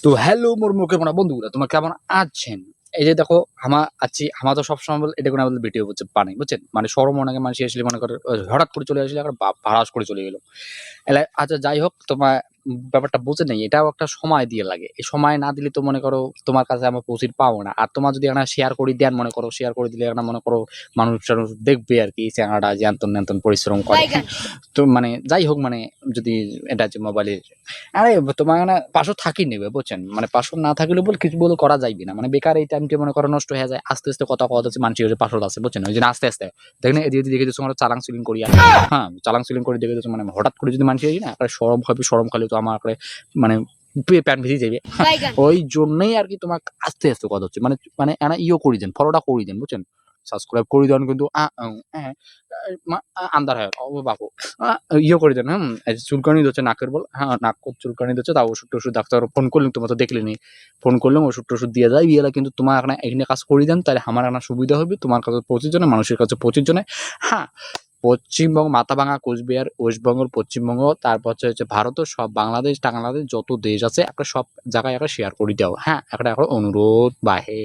তো হ্যালো মোর মুখে মোনা বন্ধুরা তোমরা কেমন আছেন? এই যে দেখো আমার তো সবসময় এটা কোনো আমাদের ভিডিও হচ্ছে বানাই বুঝছেন? মানে শরম অনেকে মানুষ আসলে মনে করে হঠাৎ করে চলে আসলে এখন ভাড়াস করে চলে গেল। আচ্ছা যাই হোক তোমার ব্যাপারটা বুঝে নেই এটাও একটা সময় দিয়ে লাগে। এই সময় না দিলে তো মনে করো তোমার কাছে আমার প্রফিট পাবো না। আর তোমার যদি একটা শেয়ার করে দেন মনে করো শেয়ার করে দিলে একটা মনে করো মানুষ-টানুষ দেখবে আরকি এই চ্যানেলটা যে এন্তন পরিশ্রম করে। তো মানে যাই হোক মানে যদি এটা যে মোবাইলের আরে তোমার মানে পাসওয়ার্ড থাকি নেবে বুঝছেন? মানে পাসওয়ার্ড না থাকলে বলে কিছু বলে করা যাইবে না। মানে বেকার এই টাইমটা মনে করো নষ্ট হয়ে যায়। আস্তে কথা হচ্ছে মানুষের যে পাসওয়ার্ড আছে বুঝছেন? ওইজন্য আস্তে দেখেন এদিকে দেখে দিচ্ছ আমরা চালাং সিলিং করি হ্যাঁ, চালাং সিলিং করে দেখে দিচ্ছ মানে হঠাৎ করে যদি মানুষ না একটা শরম হবে শরম খালি তো আমার মানে প্যান্ট ভিজে যাবে। ওই জন্যই আরকি তোমার আস্তে কথা হচ্ছে। মানে মানে এনা করি দেন, ফলোটা করি দেন বুঝছেন? সাবস্ক্রাইব করে দেন কিন্তু আন্দার হয় ও বাপু করে দেন এই যে চুলকানি ধরছে নাকের বল হ্যাঁ নাক চুলকানি ধরছে তাও ওষুধ ডাক্তার ফোন করলেন তোমার তো দেখলেনি ফোন করলাম ওষুধ দিয়ে যায় ইয়েলা কিন্তু তোমার এখানে কাজ করে দেন তাহলে আমার সুবিধা হবে তোমার কাছে 25 জনে মানুষের কাছে 25 জনে হ্যাঁ পশ্চিমবঙ্গ মাথাভাঙা কোচবিহার ওয়েস্টবেঙ্গল পশ্চিমবঙ্গ তারপর হচ্ছে ভারতের সব বাংলাদেশ টাংলাদেশ যত দেশ আছে একটা সব জায়গায় একটা শেয়ার করে দাও হ্যাঁ একটা অনুরোধ বাহে